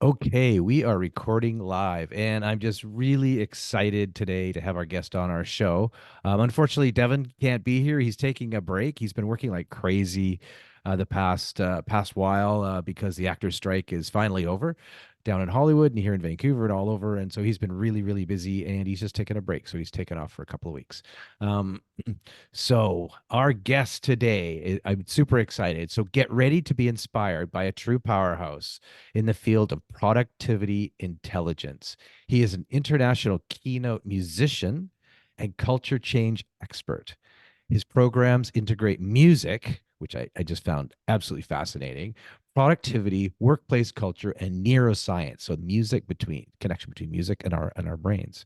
Okay, we are recording live, and I'm just really excited today to have our guest on our show. Unfortunately, Devin can't be here. He's taking a break. He's been working like crazy the past while because the actors' strike is finally over down in Hollywood and here in Vancouver and all over. And so he's been really, really busy, and he's just taking a break. So he's taken off for a couple of weeks. Um, so our guest today, I'm super excited. So get ready to be inspired by a true powerhouse in the field of productivity intelligence. He is an international keynote musician and culture change expert. His programs integrate music, which I just found absolutely fascinating, productivity, workplace culture, and neuroscience. So music between connection between music and our brains.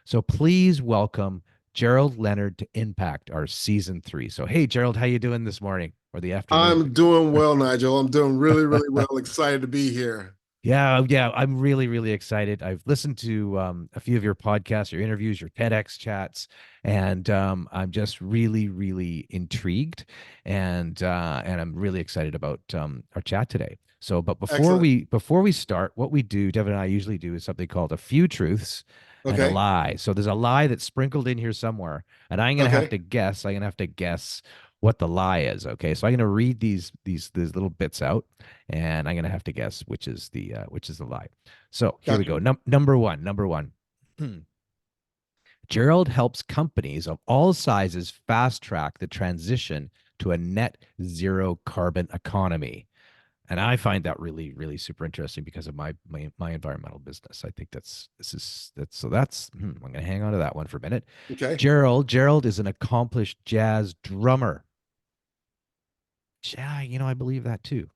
So please welcome Gerald Leonard to Impact, our season 3. So hey Gerald, how you doing this morning or the afternoon? I'm doing well, Nigel. I'm doing really, really well. Excited to be here. Yeah, I'm really, really excited. I've listened to a few of your podcasts, your interviews, your TEDx chats, and I'm just really, really intrigued, and I'm really excited about our chat today. So, but Excellent. before we start, what we do, Devin and I usually do, is something called a few truths and a Okay. lie. So there's a lie that's sprinkled in here somewhere, and I'm gonna have Okay. to guess. I'm gonna have to guess what the lie is. Okay, so I'm gonna read these little bits out and I'm gonna have to guess which is the lie. So here we Gotcha. go. Number one. Number one. Gerald helps companies of all sizes fast track the transition to a net zero carbon economy. And I find that really, really super interesting because of my environmental business. I think I'm gonna hang on to that one for a minute. Okay. Gerald is an accomplished jazz drummer. Yeah, I believe that too.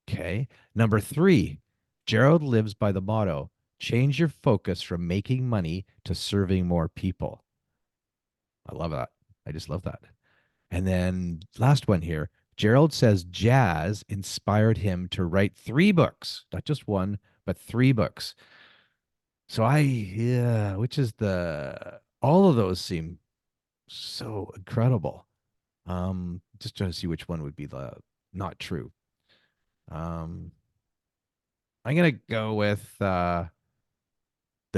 Okay. Number 3, Gerald lives by the motto change your focus from making money to serving more people. I love that. I just love that. And then last one here Gerald says jazz inspired him to write 3 books, not just one, but 3 books. So yeah, which is all of those seem so incredible. Just trying to see which one would be the not true. Um, I'm gonna go with the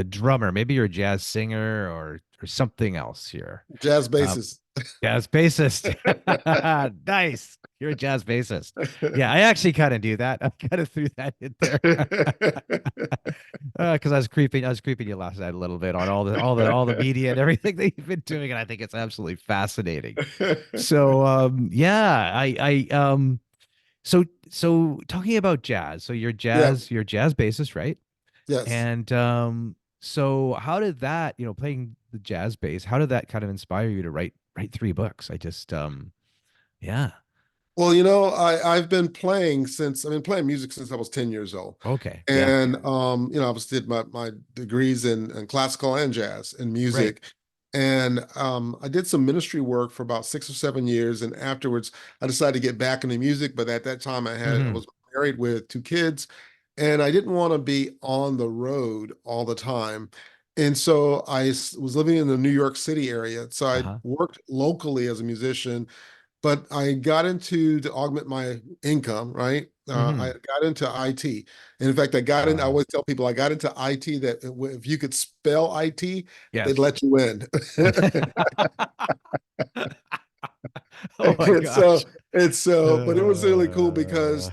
drummer. Maybe you're a jazz singer or something else here. Jazz Um, bassist. jazz bassist. Nice. You're a jazz bassist. Yeah, I actually kind of do that. I kind of threw that in there because I was creeping you last night a little bit on all the media and everything that you've been doing, and I think it's absolutely fascinating. So yeah, so talking about jazz. So Yeah. you're a jazz bassist, right? Yes. And so how did that, playing the jazz bass, how did that kind of inspire you to write 3 books? I just yeah. Well, I've been playing music since I was 10 years old. Okay. Yeah. And I was did my degrees in classical and jazz and Right. music. And I did some ministry work for about 6 or 7 years. And afterwards, I decided to get back into music. But at that time, I Mm-hmm. was married with 2 kids, and I didn't want to be on the road all the time. And so was living in the New York City area. So I Uh-huh. worked locally as a musician, but I got into to augment my income, right? I Mm-hmm. got into IT. And in fact, I Wow. always tell people I got into IT that if you could spell IT, they'd Yes. let you in. Oh my And gosh. so, but it was really cool Uh, because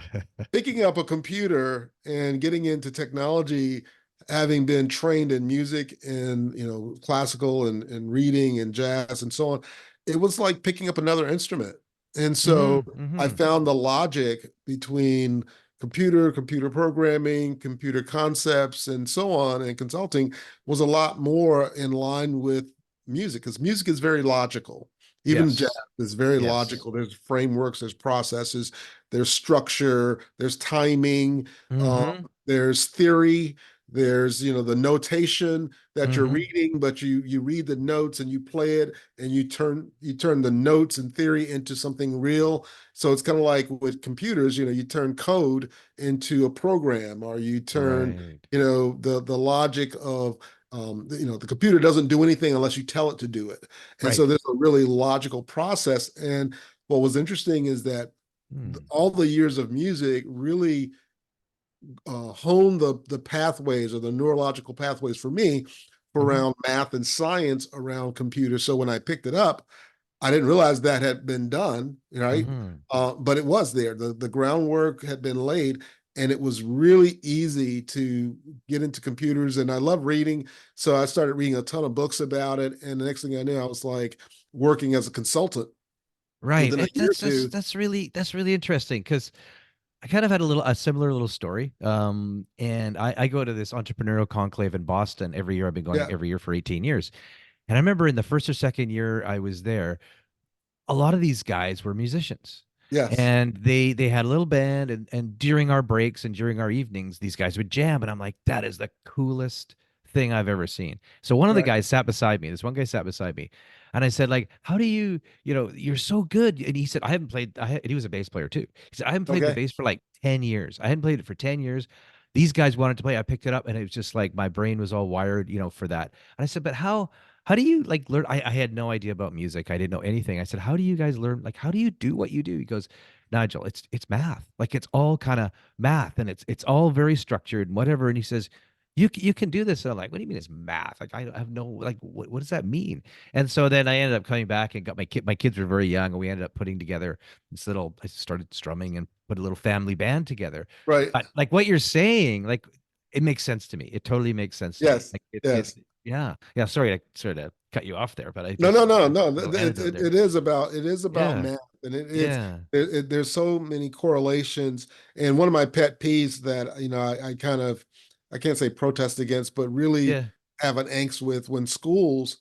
picking up a computer and getting into technology, having been trained in music and classical and reading and jazz and so on, it was like picking up another instrument. And so mm-hmm. I Mm-hmm. found the logic between computer programming, computer concepts, and so on, and consulting was a lot more in line with music because music is very logical. Even jazz Yes. is very Yes. logical. There's frameworks, there's processes, there's structure, there's timing, uh, Mm-hmm. there's theory, there's the notation that you're Mm-hmm. reading, but you read the notes and you play it and you turn the notes and theory into something real. So it's kind of like with computers, you turn code into a program, or you turn Right. the logic of the computer doesn't do anything unless you tell it to do it. And so Right. there's a really logical process. And what was interesting is that Hmm. all the years of music really hone the pathways or the neurological pathways for me for Hmm. around math and science around computers. So when I picked it up, I didn't realize that had been done, right? Hmm. But it was there. The groundwork had been laid, and it was really easy to get into computers. And I love reading, so I started reading a ton of books about it. And the next thing I knew, I was like working as a consultant Right. within a year or two. That's really interesting because I kind of had a similar little story. And I go to this entrepreneurial conclave in Boston every year. I've been going Yeah. every year for 18 years. And I remember in the first or second year I was there, a lot of these guys were musicians. Yes. And they had a little band, and during our breaks and during our evenings, these guys would jam. And I'm like, that is the coolest thing I've ever seen. So one of the Right. guys sat beside me. This one guy sat beside me. And I said, like, how do you, you're so good. And he said, I haven't played, and he was a bass player too. He said, I haven't played the Okay. bass for like 10 years. I hadn't played it for 10 years. These guys wanted to play. I picked it up and it was just like my brain was all wired, for that. And I said, but how do you like learn? I had no idea about music. I didn't know anything. I said, how do you guys learn? Like, how do you do what you do? He goes, Nigel, it's math. Like it's all kind of math and it's all very structured and whatever. And he says, you can do this. And I'm like, what do you mean it's math? Like I have no like what does that mean? And so then I ended up coming back and got my kids were very young and we ended up putting together this little I started strumming and put a little family band together. Right. But like what you're saying, like it makes sense to me. It totally makes sense to me. Yes. Like it Yes. yeah. Yeah, sorry to cut you off there, but I No, no, just no, no. little anecdote there. It is about Yeah. math, and Yeah. there's so many correlations. And one of my pet peeves that I kind of I can't say protest against, but really Yeah. have an angst with when schools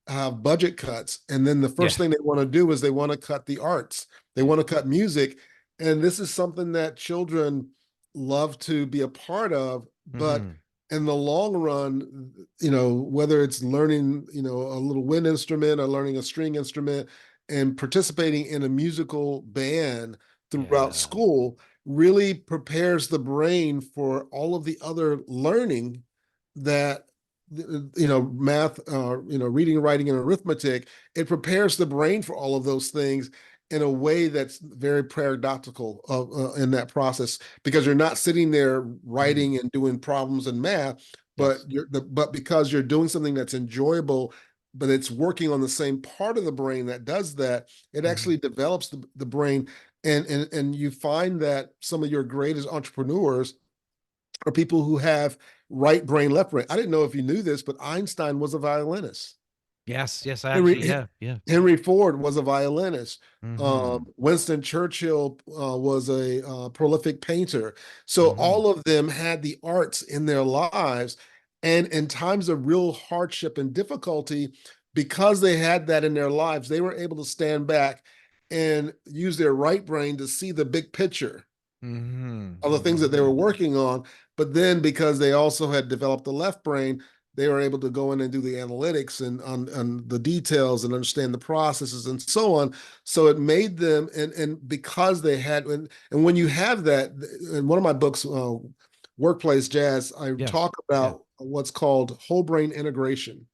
have budget cuts, and then the first Yeah. thing they want to do is they want to cut the arts, they want to cut music, and this is something that children love to be a part of, but Hmm. in the long run, whether it's learning, a little wind instrument or learning a string instrument and participating in a musical band throughout Yeah. school really prepares the brain for all of the other learning that math, reading, writing, and arithmetic. It prepares the brain for all of those things in a way that's very paradoxical in that process, because you're not sitting there Hmm. writing and doing problems in math, but Yes. but because you're doing something that's enjoyable, but it's working on the same part of the brain that does that, it Hmm. actually develops the brain. And you find that some of your greatest entrepreneurs are people who have right brain, left brain. I didn't know if you knew this, but Einstein was a violinist. Yes. Yes. I actually, Henry yeah. Yeah. Henry Ford was a violinist. Hmm. Winston Churchill was a prolific painter. So Hmm. all of them had the arts in their lives, and in times of real hardship and difficulty, because they had that in their lives, they were able to stand back and use their right brain to see the big picture Hmm. of the things that they were Hmm. working on. But then because they also had developed the left brain, they were able to go in and do the analytics and on the details and understand the processes and so on. So it made them, and because they had, and when you have that, in one of my books, Workplace Jazz, I Yes. talk Yeah. about what's called whole brain integration.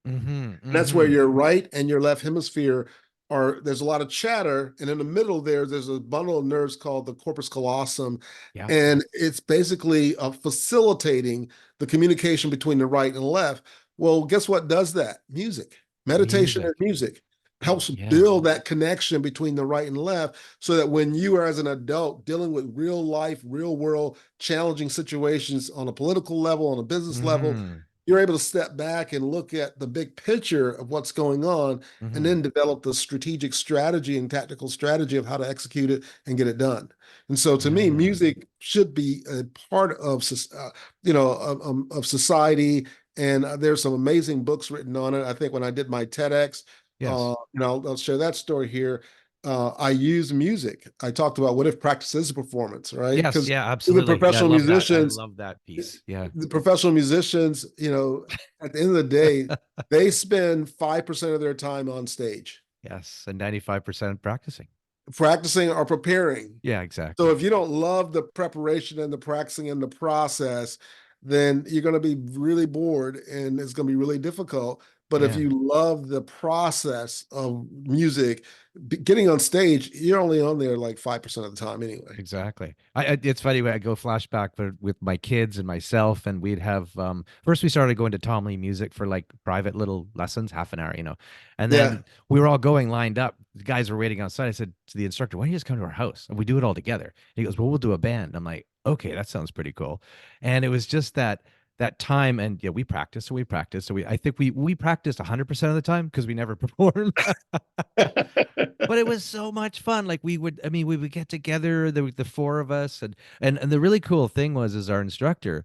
Hmm. And that's where Hmm. your right and your left hemisphere are, there's a lot of chatter. And in the middle there's a bundle of nerves called the corpus callosum. Yeah. And it's basically facilitating the communication between the right and left. Well, guess what does that? Music. Meditation and Music. music helps Yeah. build that connection between the right and left, so that when you are as an adult dealing with real life, real world challenging situations on a political level, on a business level, Hmm. you're able to step back and look at the big picture of what's going on, and Hmm. then develop the strategic strategy and tactical strategy of how to execute it and get it done. And so to me, Yeah. music should be a part of of society. And there's some amazing books written on it. I think when I did my TEDx, Yes. I'll share that story here. I use music. I talked about what if practice is a performance, right? Yes. Because Yeah. the Absolutely. Yeah. I professional love that. I musicians, love that piece. Yeah. at the end of the day, they spend 5% of their time on stage Yes. And 95% practicing. practicing or preparing. Yeah. So Exactly. if you don't love the preparation and the practicing and the process, then you're going to be really bored and it's going to be really difficult. But if Yeah. you love the process of music, getting on stage, you're only on there like 5% of the time anyway. Exactly. It's funny when I go flashback with my kids and myself, and we'd have first we started going to Tom Lee Music for like private little lessons, half an hour, and Yeah, then we were all going lined up. The guys were waiting outside. I said to the instructor, "Why don't you just come to our house and we do it all together?" And he goes, "Well, we'll do a band." And I'm like, "Okay, that sounds pretty cool." And it was just that time, and yeah, we practiced and we practiced. So I think we practiced 100% of the time because we never performed. But it was so much fun. Like we would get together, the four of us, and the really cool thing was, is our instructor,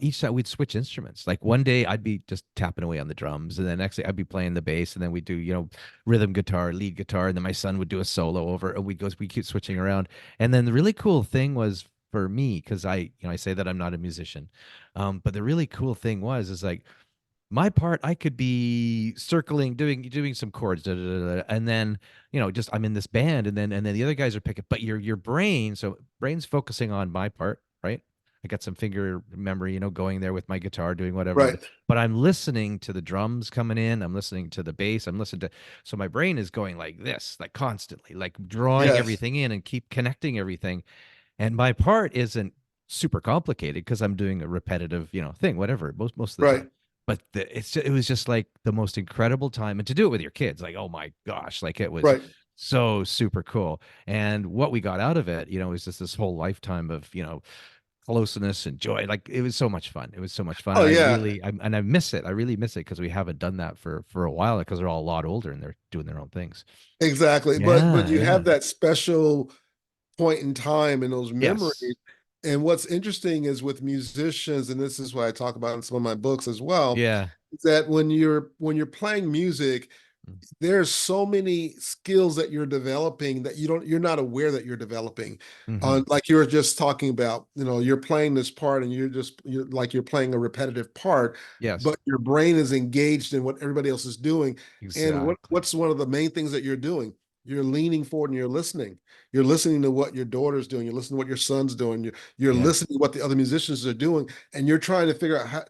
each time we'd switch instruments. Like one day I'd be just tapping away on the drums, and the next day I'd be playing the bass, and then we'd do, rhythm guitar, lead guitar, and then my son would do a solo over, and we keep switching around. And then the really cool thing was for me, because I say that I'm not a musician, but the really cool thing is like my part, I could be circling, doing some chords, da, da, da, da, and then just I'm in this band, and then the other guys are picking. But your brain, so brain's focusing on my part, right? I got some finger memory, going there with my guitar, doing whatever. right, But I'm listening to the drums coming in. I'm listening to the bass. I'm listening to. So my brain is going like this, like constantly, like drawing yes, everything in and keep connecting everything. And my part isn't super complicated because I'm doing a repetitive, thing, whatever, most of the time. right, But it was just like the most incredible time, and to do it with your kids, like, oh my gosh, like it was right. so super cool. And what we got out of it, was just this whole lifetime of closeness and joy. Like it was so much fun. It was so much fun, Oh and yeah, I miss it. I really miss it because we haven't done that for a while because they're all a lot older and they're doing their own things. exactly. But Yeah, you yeah, have that special point in time and those yes, memories. And what's interesting is with musicians, and this is what I talk about in some of my books as well, yeah. is that when you're playing music, there's so many skills that you're developing that you're not aware that you're developing. Mm-hmm. Like you were just talking about, you're playing this part and you're like you're playing a repetitive part, Yes, but your brain is engaged in what everybody else is doing. And exactly. what's one of the main things that you're doing? You're leaning forward and you're listening. You're listening to what your daughter's doing. You're listening to what your son's doing. You're Yeah. listening to what the other musicians are doing, and you're trying to figure out how.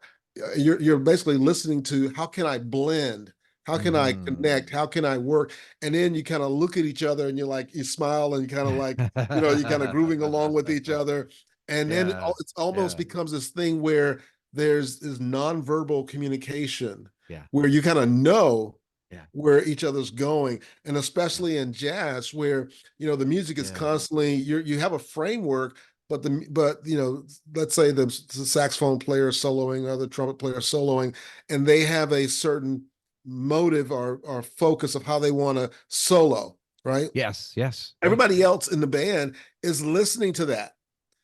You're basically listening to how can I blend, how can I connect? Mm-hmm. How can I work? And then you kind of look at each other and you smile and kind of like, you kind of grooving along with each other. And then Yeah. it almost Yeah. becomes this thing where there's this nonverbal communication Yeah. where you kind of know Yeah. where each other's going. And especially in jazz, where, the music is Yeah. constantly, you have a framework, but let's say the saxophone player is soloing or the trumpet player is soloing, and they have a certain motive or focus of how they want to solo, right? Yes. Yes. Yeah. Everybody else in the band is listening to that.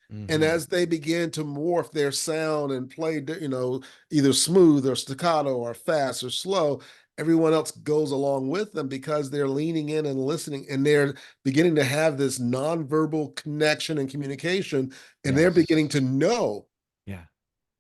And Mm-hmm. as they begin to morph their sound and play, either smooth or staccato or fast or slow, everyone else goes along with them because they're leaning in and listening, and they're beginning to have this nonverbal connection and communication, and they're beginning Yes. to know Yeah.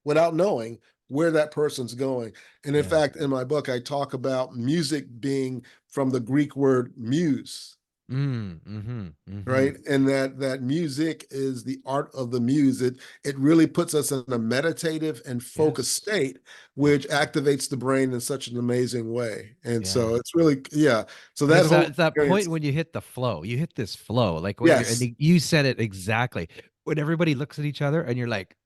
without knowing where that person's going. And in Yeah. fact, in my book, I talk about music being from the Greek word muse, Mm-hmm. Mm-hmm. right? And that music is the art of the muse. It really puts us in a meditative and focused Yes. state, Yeah. which activates the brain in such an amazing way. And so Yeah. it's really, yeah. So And that whole it's that point experience, when you hit the flow. You hit this flow, like when yes, you said it exactly. When everybody looks at each other and you're like,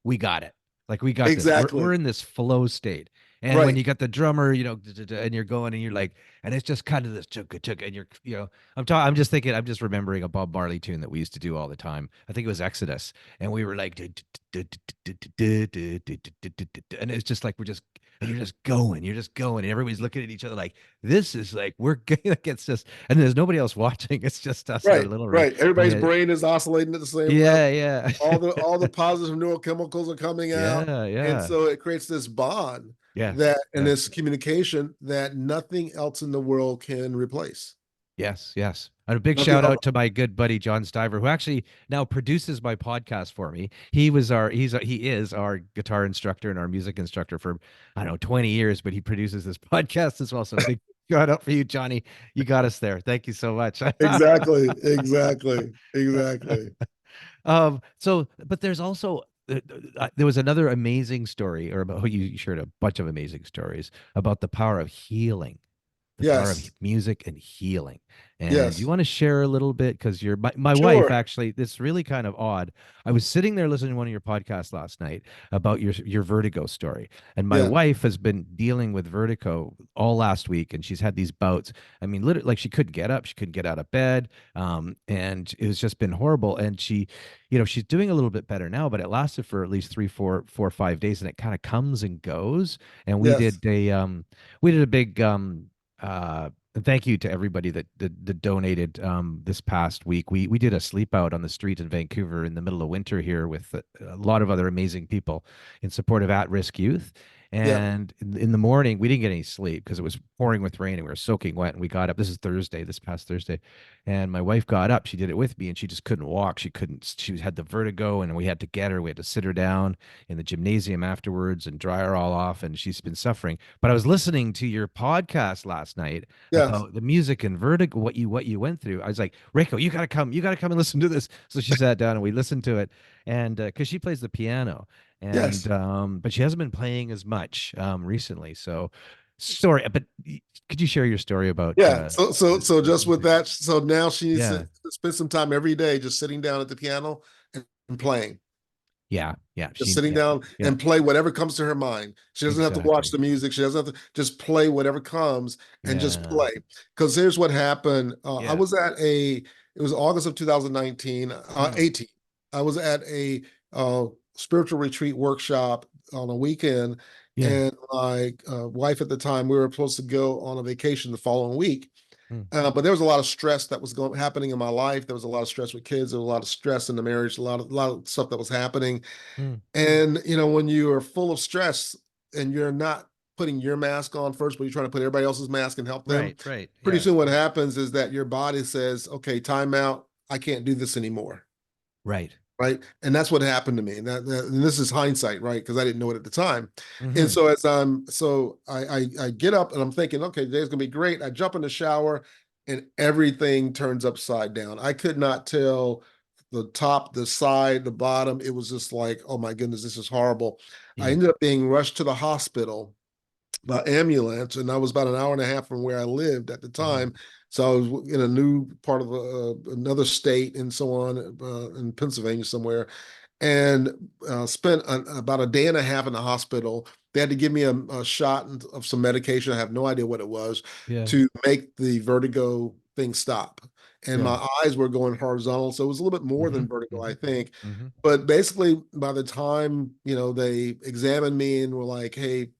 we got it. Like we got this. We're exactly. in this flow state. And when Right, you got the drummer, and you're going and you're like, and it's just kind of this chugga chugga, and I'm just thinking, I'm just remembering a Bob Marley tune that we used to do all the time. I think it was Exodus, and we were like, and it's just like and you're just going, and everybody's looking at each other like this is like we're like it's just, and there's nobody else watching. It's just us in our right, little room. right. Everybody's Yeah, brain is oscillating at the same level. yeah, yeah, All the positive neurochemicals are coming out, yeah, and yeah. so it creates this bond that Yes, and this yes. communication that nothing else in the world can replace. Yes, yes. And a big Nothing shout else. out to my good buddy John Stiver, who actually now produces my podcast for me. He is our guitar instructor and our music instructor for I don't know 20 years, but he produces this podcast as well. So big shout out for you, Johnny. You got us there. Thank you so much. Exactly, exactly, exactly. So but there's also there was another amazing story, or about, you shared a bunch of amazing stories about the power of healing, the power of Yes. music and healing. And you Yes. want to share a little bit, because my wife, Sure. actually, it's really kind of odd. I was sitting there listening to one of your podcasts last night about your vertigo story. And my Yeah. wife has been dealing with vertigo all last week, and she's had these bouts. I mean, literally, like, she couldn't get up, she couldn't get out of bed. And it was just been horrible. And she's doing a little bit better now, but it lasted for at least 3, 4, 4, 5 days, and it kind of comes and goes. And Yes. we did a big thank you to everybody that donated this past week. We did a sleep out on the street in Vancouver in the middle of winter here with a lot of other amazing people in support of at-risk youth. Yeah. And in the morning, we didn't get any sleep because it was pouring with rain and we were soaking wet. And we got up. This is Thursday, this past Thursday, and my wife got up. She did it with me, and she just couldn't walk. She couldn't. She had the vertigo, and we had to get her. We had to sit her down in the gymnasium afterwards and dry her all off. And she's been suffering. But I was listening to your podcast last night Yes. about the music and vertigo, what you went through. I was like, Reiko, you gotta come and listen to this. So she sat down and we listened to it, and because she plays the piano, and Yes. but she hasn't been playing as much recently. So, story, but could you share your story about Yeah. So the just with music? that, so now she needs to Yeah, spend some time every day just sitting down at the piano and playing. yeah, Just sitting down yeah, and play whatever comes to her mind. She doesn't have to watch exactly. the music. She doesn't have to just play whatever comes and just Yeah, play. Because here's what happened. I yeah, was at it was August of 2019, mm, 18. I was at a uh, spiritual retreat workshop on a weekend. yeah, And my wife at the time, we were supposed to go on a vacation the following week. mm, But there was a lot of stress that was happening in my life. There was a lot of stress with kids. There was a lot of stress in the marriage. A lot of stuff that was happening. mm. And when you are full of stress and you're not putting your mask on first, but you're trying to put everybody else's mask and help them, Right, right, pretty yeah, soon what happens is that your body says, "Okay, time out. I can't do this anymore." right. Right. And that's what happened to me. And this is hindsight, right? Because I didn't know it at the time. And Mm-hmm. so I get up and I'm thinking, okay, today's gonna be great. I jump in the shower and everything turns upside down. I could not tell the top, the side, the bottom. It was just like, oh my goodness, this is horrible. I Yeah. ended up being rushed to the hospital by ambulance, and I was about an hour and a half from where I lived at the Mm-hmm. time. So I was in a new part of another state and so on, in Pennsylvania somewhere, and spent about a day and a half in the hospital. They had to give me a shot of some medication. I have no idea what it was Yeah. to make the vertigo thing stop. And Yeah. my eyes were going horizontal. So it was a little bit more Mm-hmm. than vertigo, Mm-hmm. I think. Mm-hmm. But basically, by the time, they examined me and were like, hey,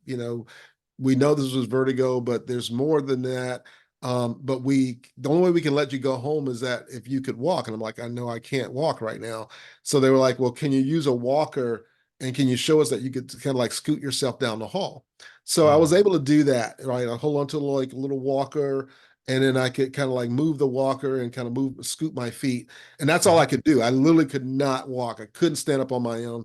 we know this was vertigo, but there's more than that. But the only way we can let you go home is that if you could walk. And I'm like, I know I can't walk right now. So they were like, well, can you use a walker and can you show us that you could kind of like scoot yourself down the hall? So I Mm. was able to do that, right? I hold on to like a little walker and then I could kind of like move the walker and kind of scoot my feet. And that's all Mm-hmm. I could do. I literally could not walk. I couldn't stand up on my own.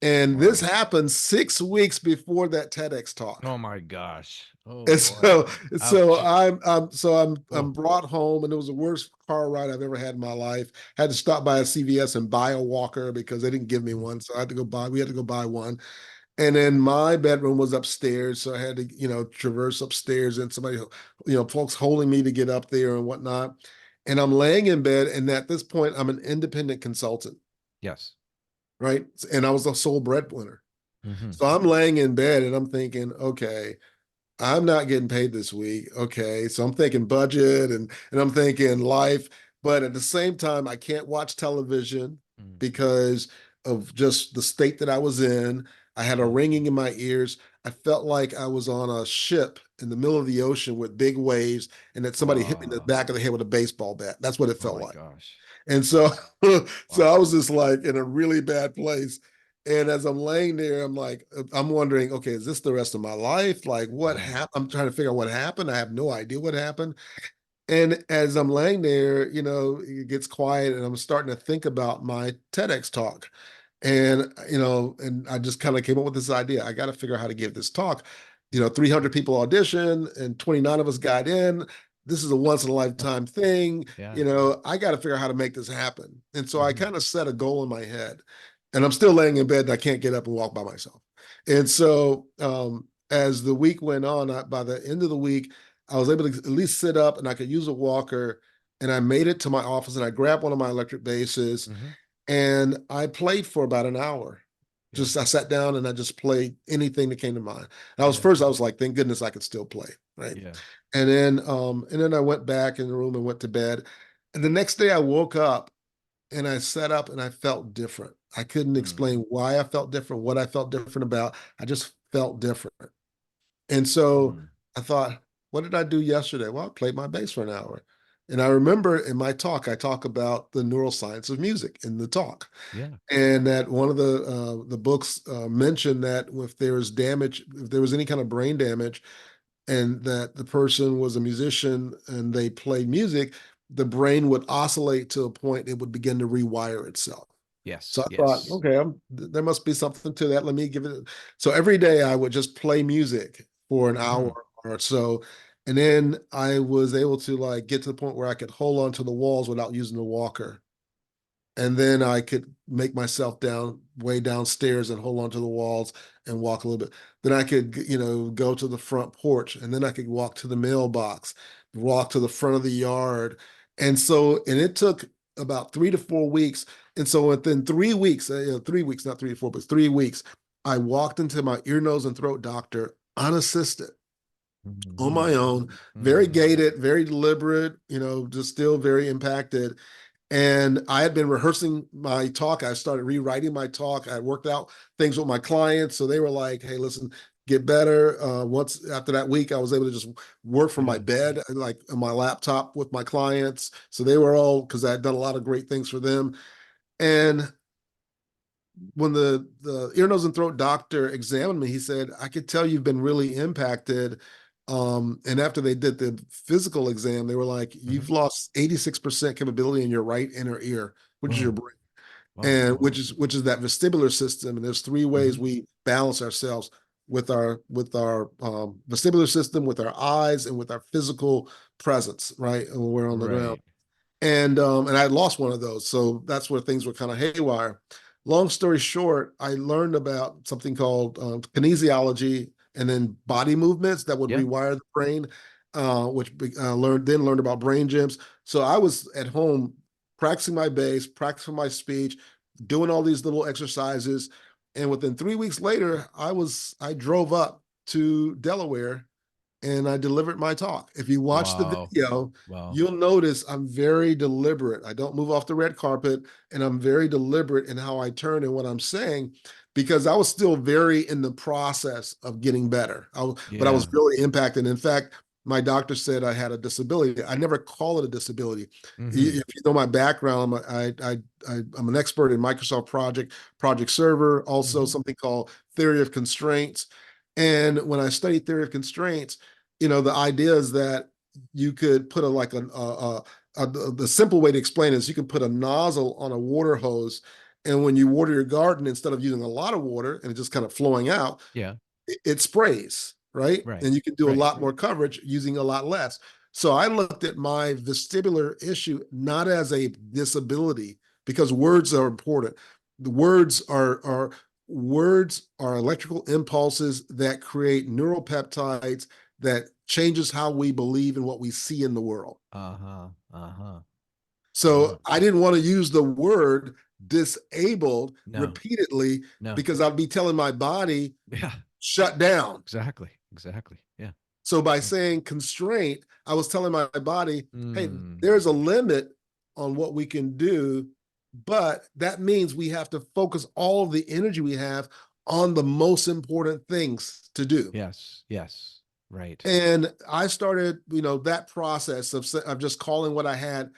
And this Wow. happened 6 weeks before that TEDx talk. Oh my gosh. Oh And boy. so Ouch. I'm Oh. brought home, and it was the worst car ride I've ever had in my life. Had to stop by a CVS and buy a walker because they didn't give me Mm. one, so we had to go buy one. And then my bedroom was upstairs, so I had to traverse upstairs, and somebody, folks holding me to get up there and whatnot. And I'm laying in bed, and at this point, I'm an independent consultant, Yes. right? And I was the sole breadwinner. Mm-hmm. So I'm laying in bed, and I'm thinking, okay, I'm not getting paid this week. Okay. So I'm thinking budget and I'm thinking life. But at the same time, I can't watch television Mm. because of just the state that I was in. I had a Yeah. ringing in my ears. I felt like I was on a ship in the middle of the ocean with big waves and that somebody hit me in the Wow. back of the head with a baseball bat. That's what it Oh felt my like. gosh. And so, Wow. so I Wow. was just like in a really bad place. And as I'm laying there, I'm like, I'm wondering, okay, is this the rest of my life? Like, what Yeah. happened? I'm trying to figure out what happened. I have no idea what happened. And as I'm laying there, it gets quiet and I'm starting to think about my TEDx talk. And I just kind of came up with this idea. I got to figure out how to give this talk. 300 people audition and 29 of us got in. This is a once in a lifetime thing. Yeah. I got to figure out how to make this happen. And so I Mm-hmm. kind of set a goal in my head. and I'm still laying in bed and I can't get up and walk by myself. And so as the week went on, by the end of the week, I was able to at least sit up and I could use a walker. And I made it to my office and I grabbed one of my electric basses Mm-hmm. and I played for about an hour. Yeah. Just I sat down and I just played anything that came to mind. And Yeah. I was like, thank goodness I could still play, right? Yeah. And then I went back in the room and went to bed. And the next day I woke up and I sat up and I felt different. I couldn't Mm. explain why I felt different, what I felt different about. I just felt different. And so Mm. I thought, what did I do yesterday? Well, I played my bass for an hour. And I remember in my talk, I talk about the neuroscience of music in the talk. Yeah. And that one of the books mentioned that if there was damage, if there was any kind of brain damage, and that the person was a musician and they played music, the brain would oscillate to a point it would begin to rewire itself. So Yes. I thought, Yes. okay, there must be something to that. Let me give it. So every day I would just play music for an hour Mm-hmm. or so. And then I was able to like get to the point where I could hold on to the walls without using the walker. And then I could make myself down way downstairs and hold on to the walls and walk a little bit. Then I could, go to the front porch and then I could walk to the mailbox, walk to the front of the yard. And it took about 3 to 4 weeks. And so within 3 weeks, 3 weeks, not 3 to 4, but 3 weeks, I walked into my ear, nose, and throat doctor unassisted on Mm-hmm. my own, very Mm. gated, very deliberate, just still very impacted. And I had been rehearsing my talk. I started rewriting my talk. I worked out things with my clients. So they were like, hey, listen, get better. Once after that week, I was able to just work from my Yeah. bed, like on my laptop with my clients. So they were all, because I had done a lot of great things for them. And when the ear, nose, and throat doctor examined me, he said, I could tell you've been really impacted. And after they did the physical exam, they were like, Mm-hmm. you've lost 86% capability in your right inner ear, which is your Oh. brain, Oh. and Oh. which is that vestibular system. And there's three Mm-hmm. ways we balance ourselves with our vestibular system, with our eyes, and with our physical presence, right? When we're on the ground. Right. And I had lost one of those, so that's where things were kind of haywire. Long story short, I learned about something called kinesiology and then body movements that would Yeah. rewire the brain, which learned about brain gyms. So I was at home practicing my bass, practicing my speech, doing all these little exercises, and within 3 weeks later, I drove up to Delaware and I delivered my talk. If you watch the Wow. video, Wow. you'll notice I'm very deliberate. I don't move off the red carpet, and I'm very deliberate in how I turn and what I'm saying because I was still very in the process of getting better. But I was Yeah. really impacted. In fact, my doctor said I had a disability. I never call it a disability. Mm-hmm. If you know my background, I'm an expert in Microsoft Project Server, also Mm-hmm. something called theory of constraints. And when I studied theory of constraints, the idea is that you could put the simple way to explain it is you can put a nozzle on a water hose, and when you water your garden, instead of using a lot of water and it just kind of flowing out, Yeah. it sprays, right? Right. And you can do a Right. lot more coverage using a lot less. So I looked at my vestibular issue not as a disability because words are important. The words are electrical impulses that create neuropeptides that changes how we believe and what we see in the world. Uh-huh. Uh-huh. So Yeah. I didn't want to use the word disabled No. repeatedly No. because I'd be telling my body Yeah. shut down. Exactly. Exactly. Yeah. So by Yeah. saying constraint, I was telling my body, hey, Mm. there's a limit on what we can do, but that means we have to focus all of the energy we have on the most important things to do. Yes. Yes. Right. And I started, that process of just calling what I had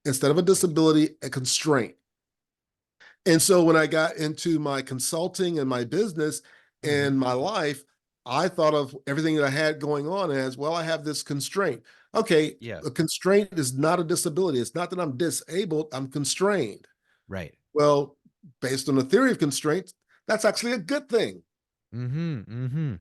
instead of a disability, a constraint. And so when I got into my consulting and my business Mm-hmm. and my life, I thought of everything that I had going on as, well, I have this constraint. Okay, Yeah. a constraint is not a disability. It's not that I'm disabled, I'm constrained. Right. Well, based on the theory of constraints, that's actually a good thing, Mm-hmm. Mm-hmm.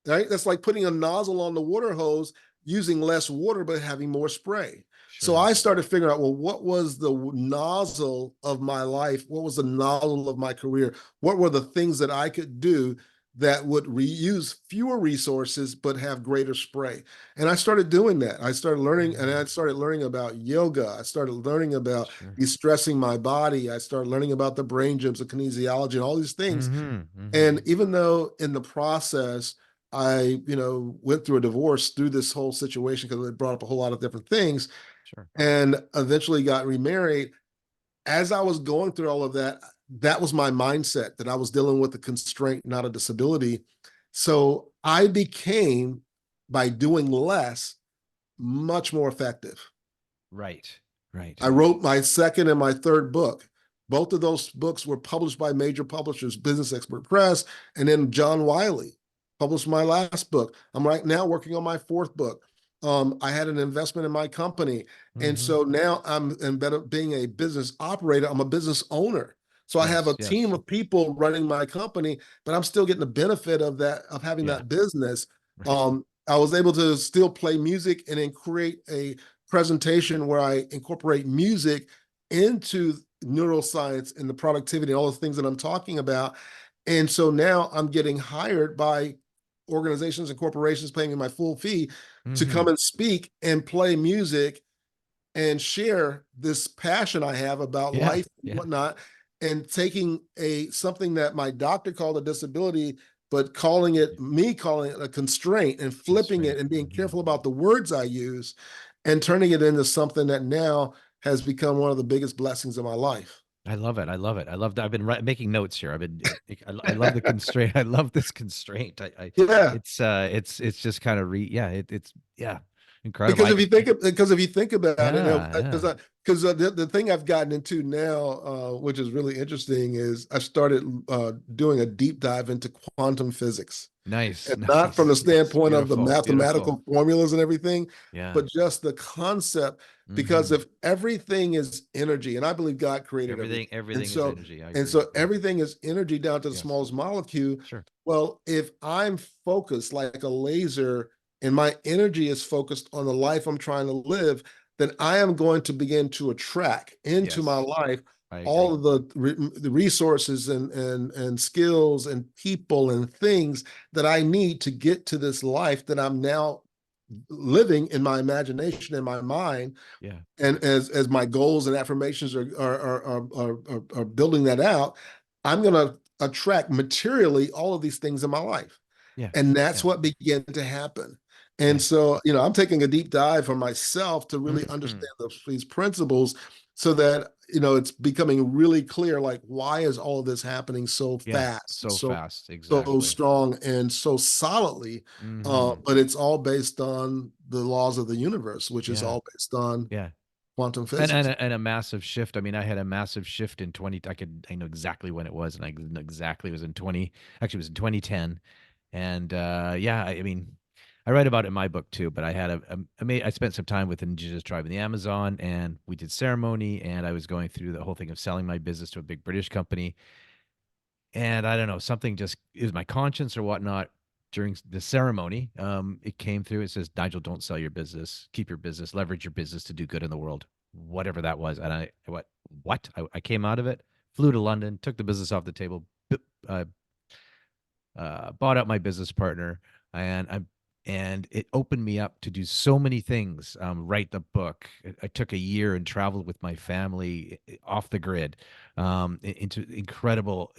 right? That's like putting a nozzle on the water hose, using less water, but having more spray. So Sure. I started figuring out, well, what was the nozzle of my life? What was the nozzle of my career? What were the things that I could do that would reuse fewer resources but have greater spray? And I started doing that. I started learning, and I Mm, started learning about yoga. I started learning about sure. de-stressing my body. I started learning about the brain gyms, of kinesiology, and all these things. Mm-hmm. Mm-hmm. And even though in the process, I, went through a divorce through this whole situation because it brought up a whole lot of different things, Sure. and eventually got remarried. As I was going through all of that, that was my mindset, that I was dealing with a constraint, not a disability. So I became, by doing less, much more effective. Right. Right. I wrote my second and my third book. Both of those books were published by major publishers, Business Expert Press, and then John Wiley published my last book. I'm right now working on my fourth book. I had an investment in my company. And Mm-hmm. so now I'm, instead of being a business operator, I'm a business owner. So I have Yes. a team Yes. of people running my company, but I'm still getting the benefit of that, of having Yeah. that business. Right. I was able to still play music and then create a presentation where I incorporate music into neuroscience and the productivity and all the things that I'm talking about. And so now I'm getting hired by organizations and corporations paying me my full fee to Mm-hmm. come and speak and play music and share this passion I have about Yeah. life and Yeah. whatnot, and taking a something that my doctor called a disability, but calling it, me calling it a constraint, and flipping it Constraint. and being Mm-hmm. careful about the words I use and turning it into something that now has become one of the biggest blessings of my life. I love it. I love it. I love that. I've been making notes here. I love the constraint. I love this constraint. Yeah. It's just kind of yeah, it's, yeah, incredible. Because if you think about it, Yeah, because yeah. the thing I've gotten into now, which is really interesting, is I started doing a deep dive into quantum physics, Nice, and not from nice. the Yes. standpoint of the Beautiful, beautiful. mathematical formulas and everything, Yeah. but just the concept. Because Mm-hmm. if everything is energy, and I believe God created everything, and Everything is so energy. I and agree. so Yeah. everything is energy down to the Yes. smallest molecule. Sure. Well, if I'm focused like a laser and my energy is focused on the life I'm trying to live, then I am going to begin to attract into my Yes. life I all agree. of the resources and skills and people and things that I need to get to this life that I'm now living in my imagination and my mind. Yeah. And as my goals and affirmations are building that out, I'm going to attract materially all of these things in my life. Yeah. And that's Yeah. what began to happen. And Yeah. so, I'm taking a deep dive for myself to really Mm-hmm. understand these principles, so that, it's becoming really clear, like, why is all of this happening so Yeah. fast, So fast. so Exactly. strong and so solidly. Mm-hmm. But it's all based on the laws of the universe, which is Yeah. all based on Yeah. quantum And physics. a massive shift. I mean, I had a massive shift in 20. I know exactly when it was, and I know exactly it was in 20. Actually, it was in 2010. And yeah, I mean, I write about it in my book too. But I had I spent some time with the indigenous tribe in the Amazon, and we did ceremony, and I was going through the whole thing of selling my business to a big British company. And I don't know, something just is my conscience or whatnot during the ceremony. It came through. It says, Nigel, don't sell your business. Keep your business. Leverage your business to do good in the world. Whatever that was. And I came out of it, flew to London, took the business off the table, uh, bought out my business partner, and it opened me up to do so many things. Write the book. I took a year and traveled with my family off the grid, into incredible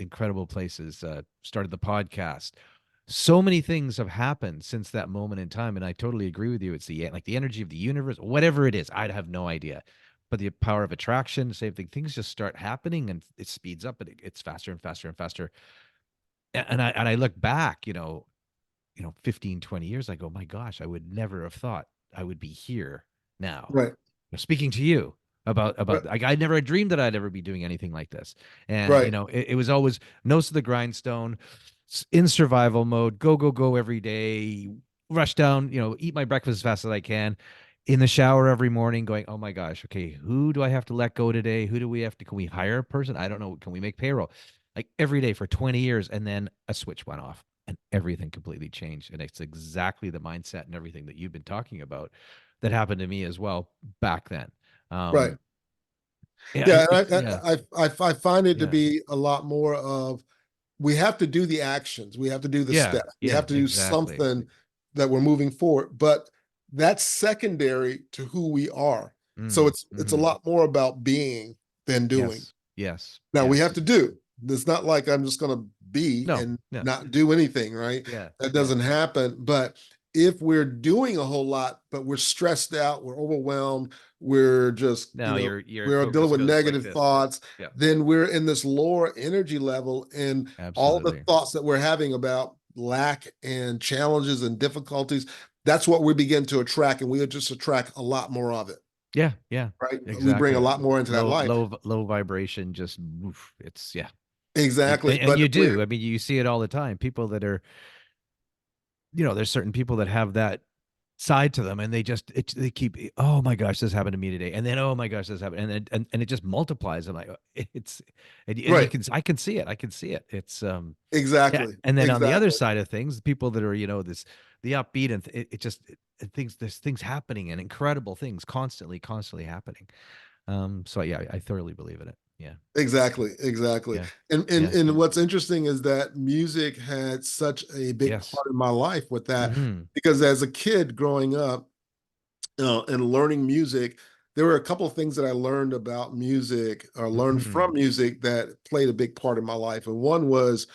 places. Started the podcast. So many things have happened since that moment in time, and I totally agree with you. It's the energy of the universe, whatever it is. I'd have no idea, but the power of attraction, same thing. Things just start happening, and it speeds up, and it's faster and faster and faster. And I look back, 15, 20 years, I go, my gosh, I would never have thought I would be here now, Right, speaking to you right, about like I never dreamed that I'd ever be doing anything like this. And right, it was always nose to the grindstone, in survival mode, go every day, rush down, eat my breakfast as fast as I can, in the shower every morning, going, oh my gosh, okay, who do I have to let go today? Who do we have to? Can we hire a person? I don't know. Can we make payroll? Like every day for 20 years, and then a switch went off and everything completely changed. And it's exactly the mindset and everything that you've been talking about. that happened to me as well back then. Right. Yeah, Yeah. yeah, I find it to yeah, be a lot more of, we have to do the actions, we have to do the yeah, steps, we yeah, have to do exactly. something that we're moving forward, but that's secondary to who we are. So it's a Mm-hmm. lot more about being than doing. Yes, yes, Now we have yes. to do. It's not like I'm just going to be No, and no. not do anything, right? Yeah, That yeah. doesn't happen. But if we're doing a whole lot, but we're stressed out, we're overwhelmed, we're just, Now your we're dealing focus with goes like negative this. thoughts, Yeah, then we're in this lower energy level. And all the absolutely. thoughts that we're having about lack and challenges and difficulties, that's what we begin to attract. And we just attract a lot more of it, Yeah, yeah, right? We bring a exactly. lot more into that life. Low vibration, just oof, it's yeah. Exactly. And But you if we're do. I mean, you see it all the time. People that are, there's certain people that have that side to them, and they keep, oh my gosh, this happened to me today, and then oh my gosh, this happened, and it just multiplies. I'm like, it's, and you right. can, I can see it. I can see it. It's yeah. Exactly. And then on the other Exactly. side of things, people that are, the upbeat, and there's things happening, and incredible things constantly happening. So yeah, I thoroughly believe in it. Yeah, Exactly. Exactly. yeah, And yeah, and what's interesting is that music had such a big yes. part in my life with that, Mm-hmm. because as a kid growing up, and learning music, there were a couple of things that I learned about music or learned Mm-hmm. from music that played a big part in my life. And one was,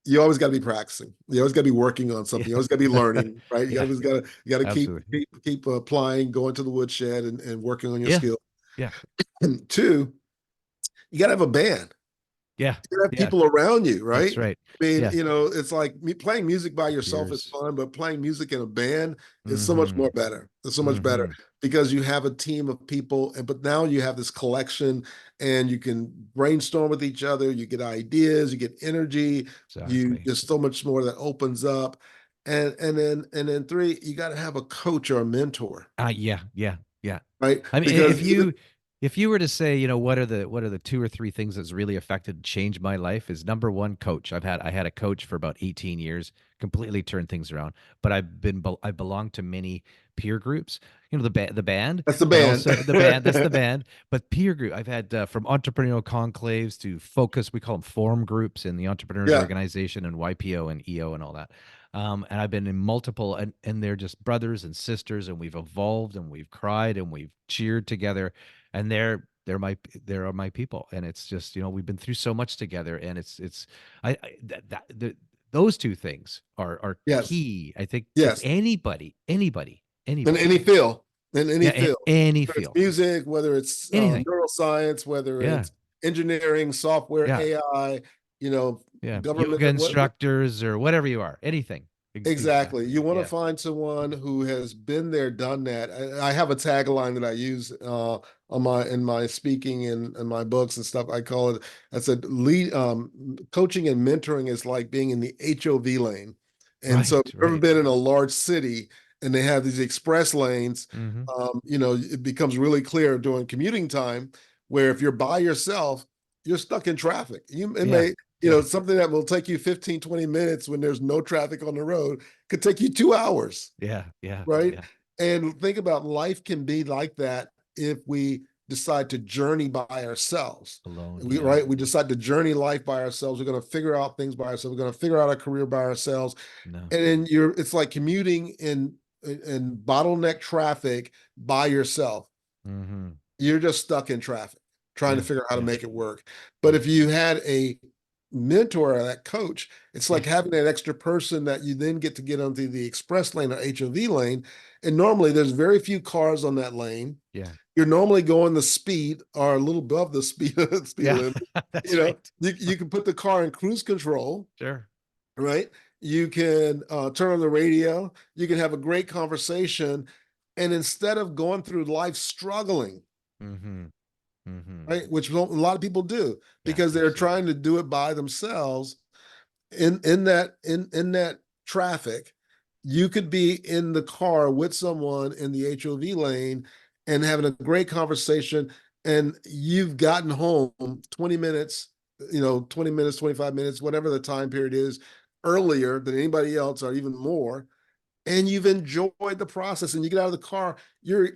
you always got to be practicing. You always got to be working on something. You always got to be Yeah. learning, right? Yeah, yeah, You got to absolutely. keep applying, going to the woodshed and working on your Yeah, skill. yeah, And two, you got to have a band. yeah, You have yeah. people around you, That's right? right. I mean, Yeah, it's like playing music by yourself is peers. fun, but playing music in a band is so much Mm-hmm. more better. It's so much better Mm-hmm. because you have a team of people, and but now you have this collection, and you can brainstorm with each other. You get ideas, you get energy. Exactly. There's so much more that opens up, and then three, you got to have a coach or a mentor, Yeah, yeah, yeah. right? I mean, Because even if you were to say, what are the two or three things that's really affected, changed my life, is number one, coach. I had a coach for about 18 years, completely turned things around. But I belonged to many peer groups. The band, that's the but band. also the band. That's the band. But peer group, I've had from entrepreneurial conclaves to focus. We call them form groups in the Entrepreneurs Yeah. Organization and YPO and EO and all that. And I've been in multiple, and they're just brothers and sisters, and we've evolved, and we've cried, and we've cheered together, and they're my people, and it's just, we've been through so much together, and it's I those two things are Yes. key, I think, to Yes. anybody. In any field, in any Yeah, in field, any whether it's field, music, whether it's anything. neuroscience, whether Yeah, it's engineering, software, yeah, AI, you know, yeah. government, Yoga instructors or whatever you are, anything. exactly. Exactly. You want to Yeah. find someone who has been there, done that. I have a tagline that I use on my in my speaking and my books and stuff. I call it. I said, lead coaching and mentoring is like being in the HOV lane. And so, if Right. you've ever Right. been in a large city and they have these express lanes, Mm-hmm. it becomes really clear during commuting time where if you're by yourself, you're stuck in traffic. It Yeah. may, Yeah. something that will take you 15, 20 minutes when there's no traffic on the road could take you 2 hours, Yeah. Yeah. right? Yeah. And think about, life can be like that if we decide to journey by ourselves. Alone. We Yeah. right, we decide to journey life by ourselves. We're going to figure out things by ourselves. We're going to figure out our career by ourselves. No. And then it's like commuting in bottleneck traffic by yourself. Mm-hmm. You're just stuck in traffic trying to Yeah. figure out how to Yeah. make it work. But Yeah. if you had a mentor or that coach, it's Yeah. like having that extra person that you then get to get onto the express lane or HOV lane. And normally there's very few cars on that lane. Yeah. You're normally going the speed or a little above the speed speed Yeah. limit. That's right. You can put the car in cruise control, Sure. right? You can turn on the radio. You can have a great conversation. And instead of going through life struggling, Mm-hmm. Mm-hmm. right, which a lot of people do Yeah. because they're Absolutely. trying to do it by themselves, in that traffic, you could be in the car with someone in the HOV lane and having a great conversation, and you've gotten home 20 minutes, 20 minutes, 25 minutes, whatever the time period is, earlier than anybody else, or even more. and you've enjoyed the process, and you get out of the car, you're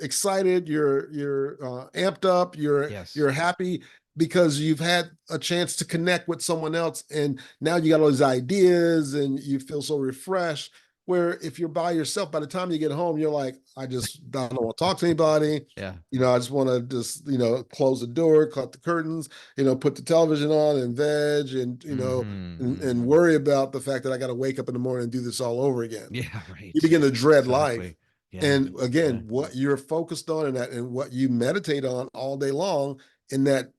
excited, you're amped up, Yes. you're happy because you've had a chance to connect with someone else, and now you got all these ideas and you feel so refreshed. Where if you're by yourself, by the time you get home, you're like, I don't want to talk to anybody. Yeah. I just want to just, close the door, cut the curtains, put the television on and veg, and and Hmm. worry about the fact that I got to wake up in the morning and do this all over again. Yeah, You right. begin to dread life. Exactly. Yeah. And again, Exactly. what you're focused on, and what you meditate on all day long in that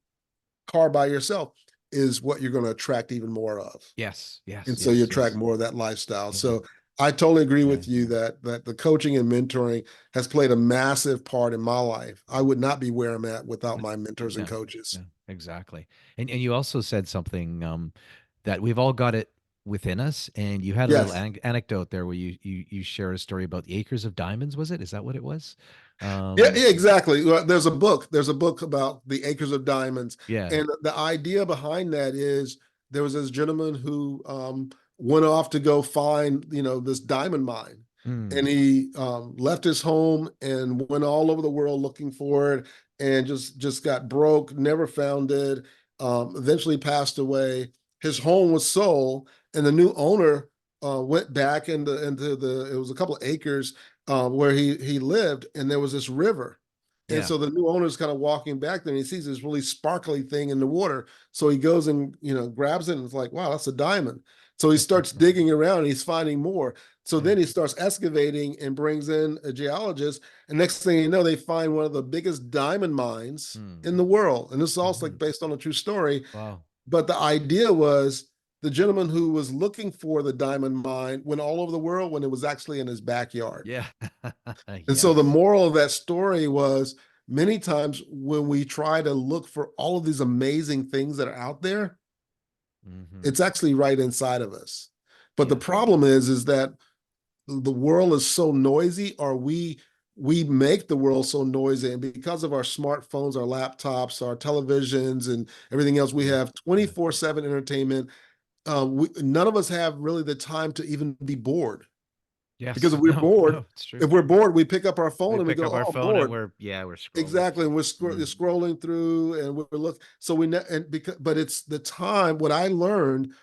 car by yourself is what you're going to attract even more of. Yes. Yes. And so you Yes. attract Yes. more of that lifestyle. Yeah. So I totally agree Yeah. with you that the coaching and mentoring has played a massive part in my life. I would not be where I'm at without No, my mentors and no, coaches. no, exactly. And you also said something that we've all got it within us. And you had a little Yes. anecdote there where you shared a story about the acres of diamonds. Was it? Is that what it was? Yeah, Um, yeah, exactly. Well, there's a book. There's a book about the acres of diamonds, yeah. and the idea behind that is there was this gentleman who went off to go find, this diamond mine, and Mm, he left his home and went all over the world looking for it, and just got broke, never found it. Eventually passed away. His home was sold, and the new owner went back into the. It was a couple of acres where he lived, and there was this river. And yeah. so the new owner's kind of walking back there, and he sees this really sparkly thing in the water. So he goes and grabs it, and it's like, wow, that's a diamond. So he starts digging around, and he's finding more. So Yeah. then he starts excavating and brings in a geologist. And next thing you know, they find one of the biggest diamond mines Mm, in the world. And this is also like hmm. based on a true story. Wow. But the idea was the gentleman who was looking for the diamond mine went all over the world when it was actually in his backyard. Yeah. And so the Yes. moral of that story was many times when we try to look for all of these amazing things that are out there, Hmm. it's actually right inside of us. But the Yeah. problem is that the world is so noisy, or we make the world so noisy, and because of our smartphones, our laptops, our televisions, and everything else, we Yeah. have Yeah. 24/7 entertainment. None of us have really the time to even be bored. Because Yes. if we're No, bored, no, it's true. if we're bored, we pick up our phone We and we pick go, up our "Oh, I'm phone and bored." we're scrolling. Exactly, and we're Mm, scrolling through, and we're look. So and because, but it's the time. What I learned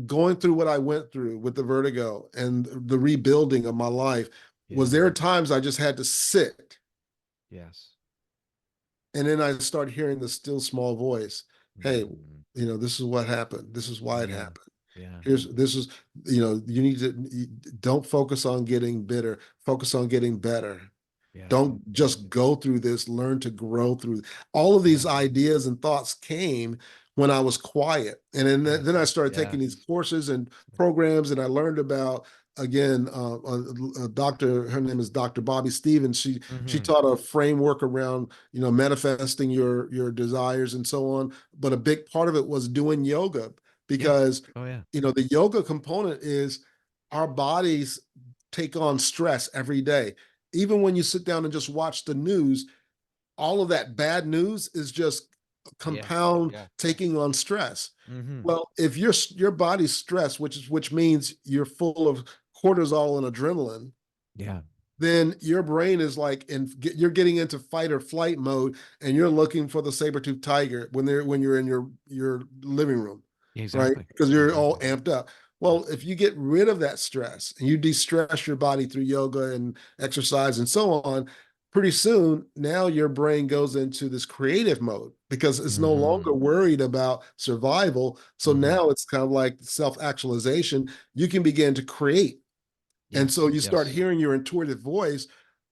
going through what I went through with the vertigo and the rebuilding of my life was yeah. there are times I just had to sit, Yes. and then I start hearing the still small voice. Hey, Mm, this is what happened. This is why it yeah. happened. Yeah. Here's this is you need to don't focus on getting bitter. Focus on getting better. Yeah. Don't just go through this, learn to grow through. All of Yeah. these ideas and thoughts came when I was quiet. And then I Yes. started taking these Yes. courses and programs, and I learned about, again, a doctor, her name is Dr. Bobby Stevens. She Hmm. taught a framework around, manifesting your desires and so on. But a big part of it was doing yoga Yeah. because, Oh yeah. the yoga component is our bodies take on stress every day. Even when you sit down and just watch the news, all of that bad news is just Yeah. compound Yeah. taking on stress. Hmm. Well, if your body's stressed, which means you're full of cortisol and adrenaline, Yeah. then your brain is like, and you're getting into fight or flight mode, and you're looking for the saber-toothed tiger when you're in your living room, right? Exactly. Because you're all Exactly. amped up. Well, if you get rid of that stress and you de-stress your body through yoga and exercise and so on, pretty soon now your brain goes into this creative mode because it's no longer Hmm. worried about survival. So Hmm. now it's kind of like self-actualization. You can begin to create, and so Yes. you start Yes. hearing your intuitive voice,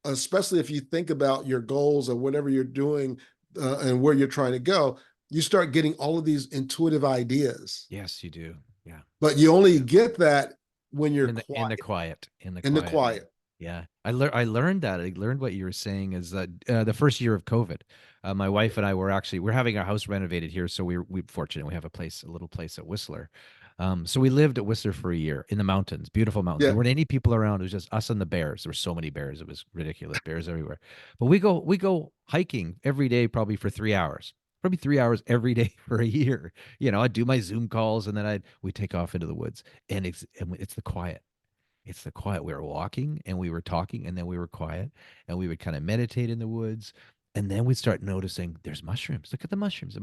especially if you think about your goals or whatever you're doing, and where you're trying to go. You start getting all of these intuitive ideas, Yes, you do. Yeah. but you only Yeah. get that when you're In the quiet, quiet. In the in the quiet. quiet. Yeah, I learned that. I learned what you were saying is that the first year of COVID, my wife and I we're having our house renovated here, so we fortunate we have a little place at Whistler. So we lived at Whistler for a year in the mountains, beautiful mountains. There Yeah. weren't any people around. It was just us and the bears. There were so many bears. It was ridiculous. Bears everywhere. But we go hiking every day, probably for 3 hours probably 3 hours every day for a year. I'd do my Zoom calls, and then we'd take off into the woods, and it's the quiet. It's the quiet. We were walking and we were talking, and then we were quiet, and we would kind of meditate in the woods. And then we'd start noticing there's mushrooms. Look at the mushrooms.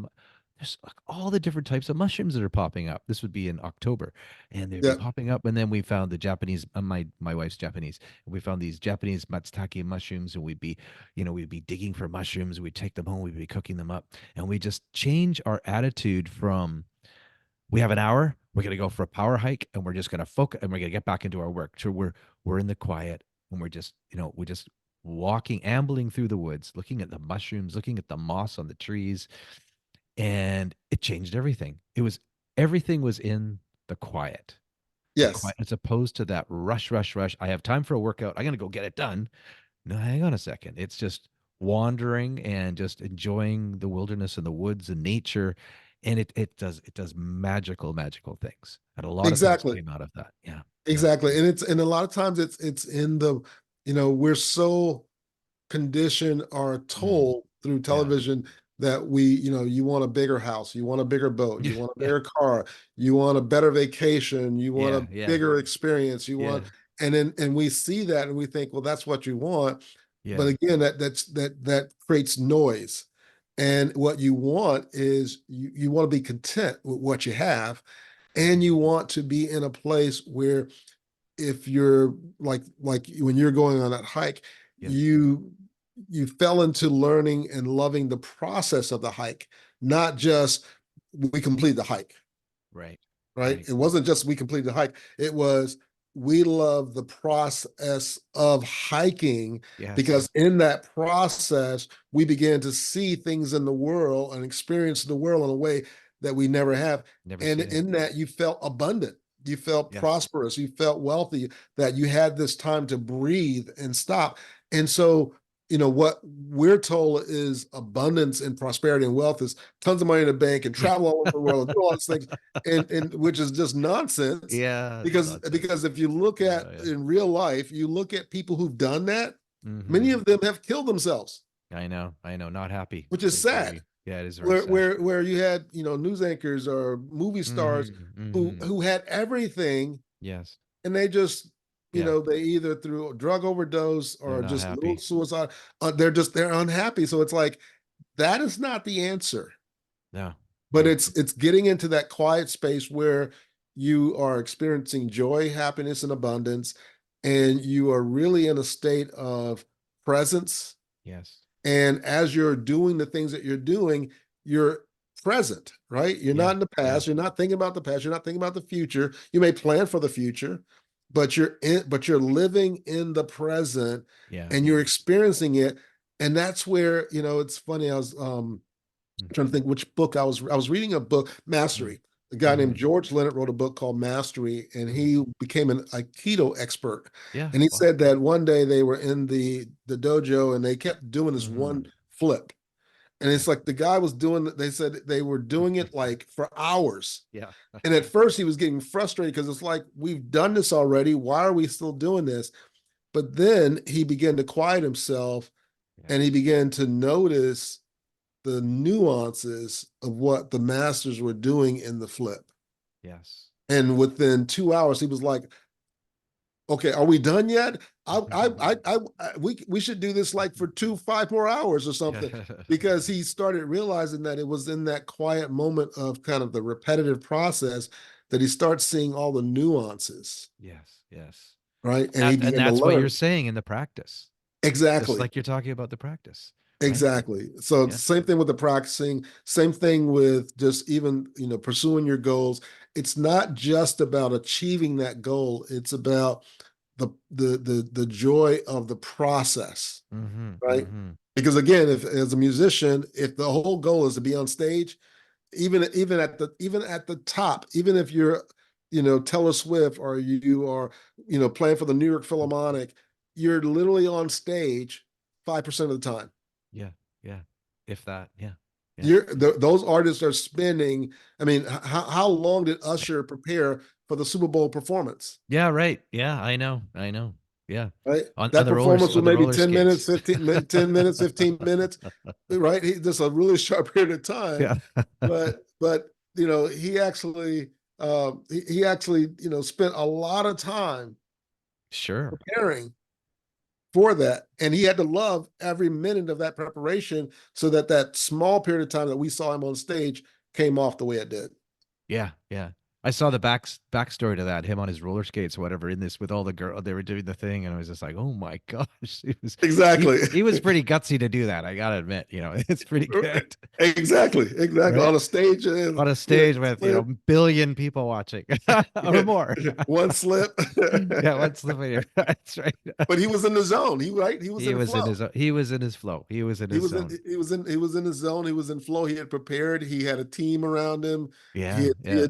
There's like all the different types of mushrooms that are popping up. This would be in October, and they'd be Yeah. popping up. And then we found the Japanese, my wife's Japanese, and we found these Japanese matsutake mushrooms, and we'd be digging for mushrooms. We'd take them home. We'd be cooking them up, and we just change our attitude from we have an hour. We're going to go for a power hike, and we're just going to focus, and we're going to get back into our work. So we're in the quiet, and we're just walking, ambling through the woods, looking at the mushrooms, looking at the moss on the trees, and it changed everything. Everything was in the quiet. The Yes. quiet, as opposed to that rush, rush, rush. I have time for a workout. I'm going to go get it done. No, hang on a second. It's just wandering and just enjoying the wilderness and the woods and nature. And it does magical things. And a lot of things Exactly. came out of that. Yeah. Yeah. Exactly. And a lot of times it's in the, we're so conditioned or Mm, told through yeah. television that you want a bigger house, you want a bigger boat, you want a Yeah. bigger car, you want a better vacation, you want Yeah. a Yeah. bigger experience, you Yeah. want, and we see that and we think, well, that's what you want. But Yeah. again, that creates noise. And what you want is you want to be content with what you have, and you want to be in a place where if you're like when you're going on that hike, Yeah. you fell into learning and loving the process of the hike, not just we complete the hike, Right. right? Right. It wasn't just we completed the hike. It was we love the process of hiking Yes. because in that process, we began to see things in the world and experience the world in a way that we never have. Never And seen it. in that, you felt abundant. You felt Yes. prosperous. You felt wealthy, that you had this time to breathe and stop. And so, what we're told is abundance and prosperity and wealth is tons of money in the bank and Yeah. travel all over the world and do all these things, and which is just nonsense. Yeah. It's nonsense. Because if you look at Yeah. in real life, you look at people who've done that, many Hmm. of them have killed themselves, I know. I know. Not happy. which is sad. Very. Yeah. It is very Where sad. you had news anchors or movie stars Hmm. who Hmm. had everything, Yes. and they just Yeah. they either through a drug overdose They're or not just little happy. suicide. They're unhappy. So it's like that is not the answer. No. But it's getting into that quiet space where you are experiencing joy, happiness, and abundance, and you are really in a state of presence. Yes. And as you're doing the things that you're doing, you're present, right? You're Yeah. not in the Yeah. past. You're not thinking about the past. You're not thinking about the future. You may plan for the future, but you're living in the present, Yeah. and you're experiencing it. And that's where, it's funny. I was trying to think which book I was reading a book, Mm-hmm. Mastery. A guy named Mm-hmm. George Leonard wrote a book called Mastery, and Mm-hmm. he became a keto expert. Yeah. And he Wow. said that one day they were in the dojo and they kept doing this Mm-hmm. one flip. And Yeah. it's like the guy was doing, they said they were doing it like for hours. Yeah. And at first he was getting frustrated because it's like, we've done this already. Why are we still doing this? But then he began to quiet himself Yeah. and he began to notice the nuances of what the masters were doing in the flip. Yes. And within 2 hours, he was like, "Okay, are we done yet? We should do this like for 5 more hours or Yeah. something." Because he started realizing that it was in that quiet moment of kind of the repetitive process that he starts seeing all the nuances, Yes. Yes. right? And he And began to that's what you're learn. saying in the practice. Just Exactly. like you're talking about the practice, right? Exactly. So Yeah. same thing with the practicing, same thing with just even, pursuing your goals. It's not just about achieving that goal. It's about the joy of the process, Mm-hmm. right? Mm-hmm. Because again, if as a musician, if the whole goal is to be on stage, even at the top, even if you're, Taylor Swift or you are, playing for the New York Philharmonic, you're literally on stage 5% of the time. Yeah. Yeah. If that. Yeah. Yeah. Those artists are spending. I mean, how long did Usher prepare for the Super Bowl performance? Yeah. Right. Yeah. I know. I know. Yeah. right? On That the rollers, performance was on the maybe roller 10 skates. minutes, 15 minutes, right? Just a really short period of time. Yeah. But you know, he actually, you know, spent a lot of time Sure. preparing for that. And he had to love every minute of that preparation so that that small period of time that we saw him on stage came off the way it did. Yeah, yeah. I saw the backstory to that, him on his roller skates or whatever in this with all the girl they were doing the thing, and I was just like, oh my gosh. Exactly. He was pretty gutsy to do that. I gotta admit, it's pretty good. Exactly. Right? On a stage, and On a you know, stage with, slip, billion people watching or more. one slip. Yeah, what's the video? That's right. But he was in the zone. He was He in was in flow. his he was in his flow. He was in his zone. He was in his zone. He was in flow. He had prepared. He had a team around him. Yeah, yeah.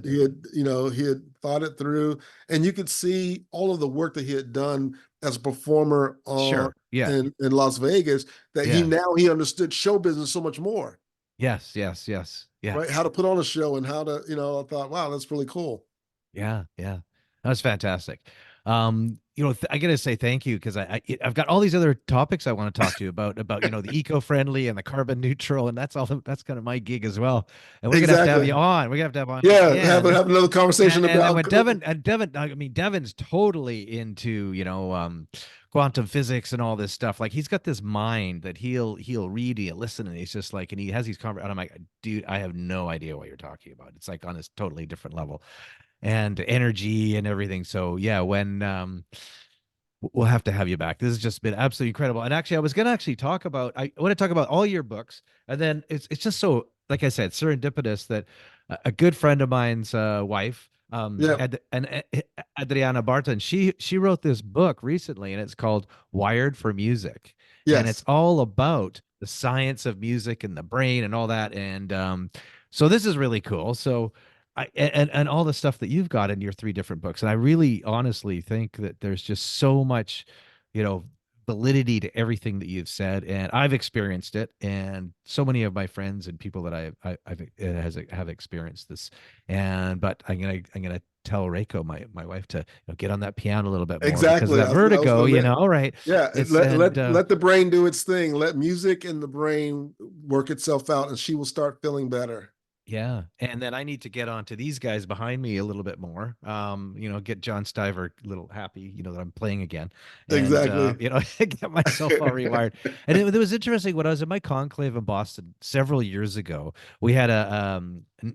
You know, he had thought it through, and you could see all of the work that he had done as a performer Sure. Yeah. in Las Vegas, that Yeah. he understood show business so much more, Yes, yes, yes. Yeah. right? How to put on a show and how to, you know, I thought, wow, that's really cool. Yeah, yeah. That was fantastic. I gotta say thank you because I've got all these other topics I want to talk to you about, the eco-friendly and the carbon neutral, and that's kind of my gig as well. And we're gonna have to have Exactly. you on. We're gonna have to have on Yeah, again. have another conversation And then about. when Devin, I mean, Devin's totally into, quantum physics and all this stuff. Like he's got this mind that he'll read, he'll listen, and he's just like, and he has these conversations. And I'm like, dude, I have no idea what you're talking about. It's like on this totally different level and energy and everything. So yeah, when we'll have to have you back. This has just been absolutely incredible. And actually, I was gonna actually I want to talk about all your books, and then it's just so, like I said, serendipitous that a good friend of mine's wife, Yeah. Adriana Barton, she wrote this book recently, and it's called Wired for Music, and it's Yes. all about the science of music and the brain and all that. And so this is really cool. So and all the stuff that you've got in your three different books. And I really honestly think that there's just so much, you know, validity to everything that you've said. And I've experienced it. And so many of my friends and people that have experienced this. But I'm gonna tell Reiko, my wife, to get on that piano a little bit more because of Exactly. that I was vertigo, going to right? Yeah, It's and let the brain do its thing. Let music and the brain work itself out, and she will start feeling better. Yeah. And then I need to get onto these guys behind me a little bit more. Get John Stiver a little happy, that I'm playing again. And Exactly. get myself all rewired. And it was interesting when I was in my conclave in Boston several years ago. We had a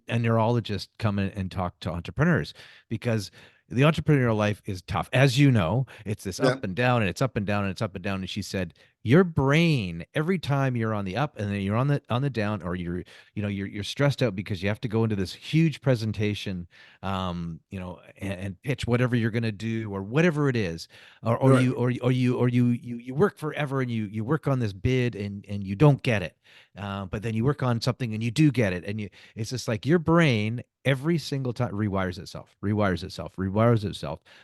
neurologist come in and talk to entrepreneurs because the entrepreneurial life is tough. As you know, it's this Yeah. up and down, and it's up and down, and it's up and down. And she said, your brain, every time you're on the up and then you're on the down, or you're stressed out because you have to go into this huge presentation, and pitch whatever you're going to do or whatever it is, Right. you work forever and you work on this bid and you don't get it, but then you work on something and you do get it, and it's just like your brain every single time rewires itself,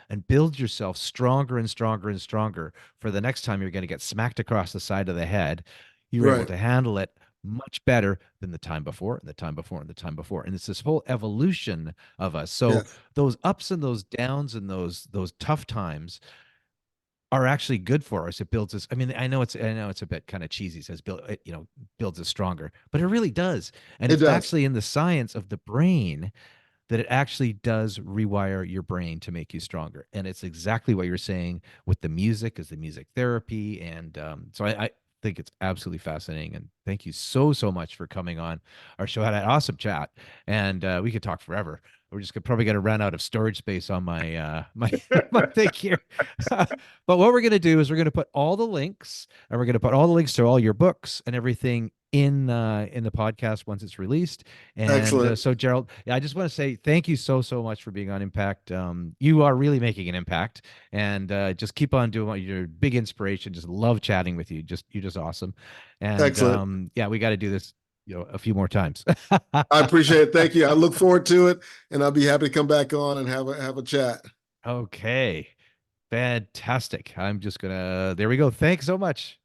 and builds yourself stronger and stronger and stronger for the next time you're going to get smacked across the side of the head. You're able Right. to handle it much better than the time before and the time before and the time before. And it's this whole evolution of us. So Yes. those ups and those downs and those tough times are actually good for us. It builds us. I mean, I know it's a bit kind of cheesy. It says builds us stronger, but it really does. And It it's does. actually in the science of the brain that it actually does rewire your brain to make you stronger. And it's exactly what you're saying with the music, is the music therapy. And so I think it's absolutely fascinating. And thank you so much for coming on our show. I had an awesome chat, and we could talk forever. We're just probably going to run out of storage space on my my thing here. But what we're going to do is we're going to put all the links, and we're going to put all the links to all your books and everything in the podcast once it's released. And Excellent. so, Gerald, yeah, I just want to say thank you so much for being on Impact. You are really making an impact, and just keep on doing what you're. Big inspiration. Just love chatting with you. You're just awesome. And Excellent. yeah, we got to do this, a few more times. I appreciate it. Thank you. I look forward to it, and I'll be happy to come back on and have a chat. Okay, fantastic. I'm just gonna. There we go. Thanks so much.